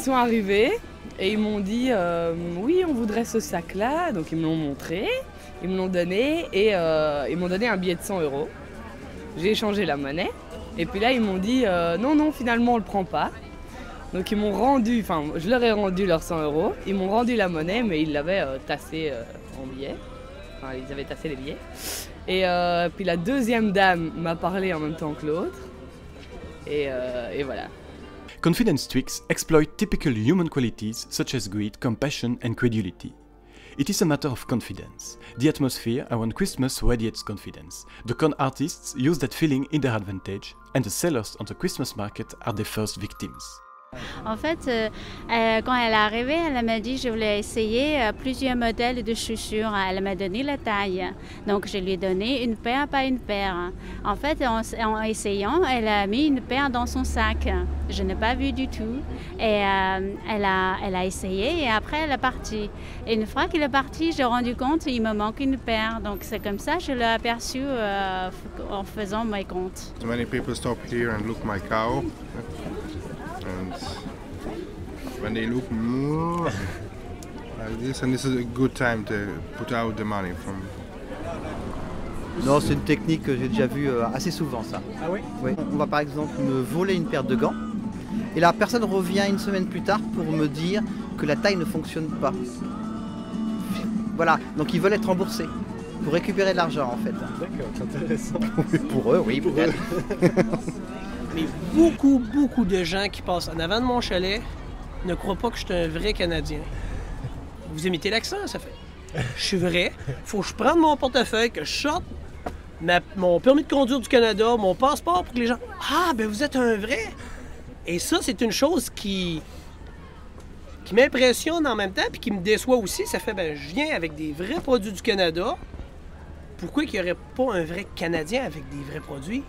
sont arrivés et ils m'ont dit oui, on voudrait ce sac-là. Donc ils me l'ont montré, ils me l'ont donné et ils m'ont donné un billet de 100 €. J'ai échangé la monnaie et puis là ils m'ont dit non, finalement on le prend pas. Donc ils m'ont rendu, enfin je leur ai rendu leurs 100 €, ils m'ont rendu la monnaie mais ils l'avaient tassée en billets. Enfin ils avaient tassé les billets. Et puis la deuxième dame m'a parlé en même temps que l'autre. Et voilà. Confidence tricks exploit typical human qualities such as greed, compassion and credulity. It is a matter of confidence. The atmosphere around Christmas radiates confidence. The con artists use that feeling in their advantage, and the sellers on the Christmas market are their first victims. En fait, quand elle est arrivée, elle m'a dit que je voulais essayer plusieurs modèles de chaussures. Elle m'a donné la taille. Donc, je lui ai donné une paire, pas une paire. En fait, en essayant, elle a mis une paire dans son sac. Je n'ai pas vu du tout. Et elle a essayé et après, elle est partie. Et une fois qu'elle est partie, j'ai rendu compte qu'il me manque une paire. Donc, c'est comme ça que je l'ai aperçu en faisant mes comptes. Many people stop here and look my cow. And when they look like this, and this is a good time to put out the money from. Non, c'est une technique que j'ai déjà vue assez souvent, ça. Ah oui? Oui. On va par exemple me voler une paire de gants, et la personne revient une semaine plus tard pour me dire que la taille ne fonctionne pas. Voilà, donc ils veulent être remboursés pour récupérer de l'argent en fait. D'accord, c'est intéressant. Pour eux, oui, peut-être. Mais beaucoup de gens qui passent en avant de mon chalet ne croient pas que je suis un vrai Canadien. Vous imitez l'accent, ça fait. Je suis vrai. Faut que je prenne mon portefeuille, que je sorte mon permis de conduire du Canada, mon passeport pour que les gens... Ah, ben vous êtes un vrai! Et ça, c'est une chose qui m'impressionne en même temps puis qui me déçoit aussi. Ça fait, ben je viens avec des vrais produits du Canada. Pourquoi il n'y aurait pas un vrai Canadien avec des vrais produits?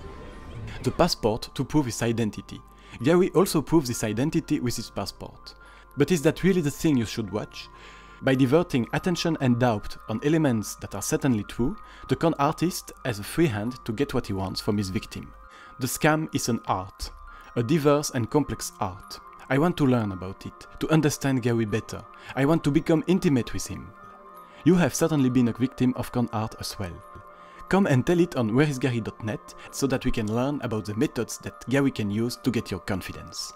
The passport to prove his identity. Gary also proves his identity with his passport. But is that really the thing you should watch? By diverting attention and doubt on elements that are certainly true, the con artist has a free hand to get what he wants from his victim. The scam is an art, a diverse and complex art. I want to learn about it, to understand Gary better. I want to become intimate with him. You have certainly been a victim of con art as well. Come and tell it on whereisgary.net so that we can learn about the methods that Gary can use to get your confidence.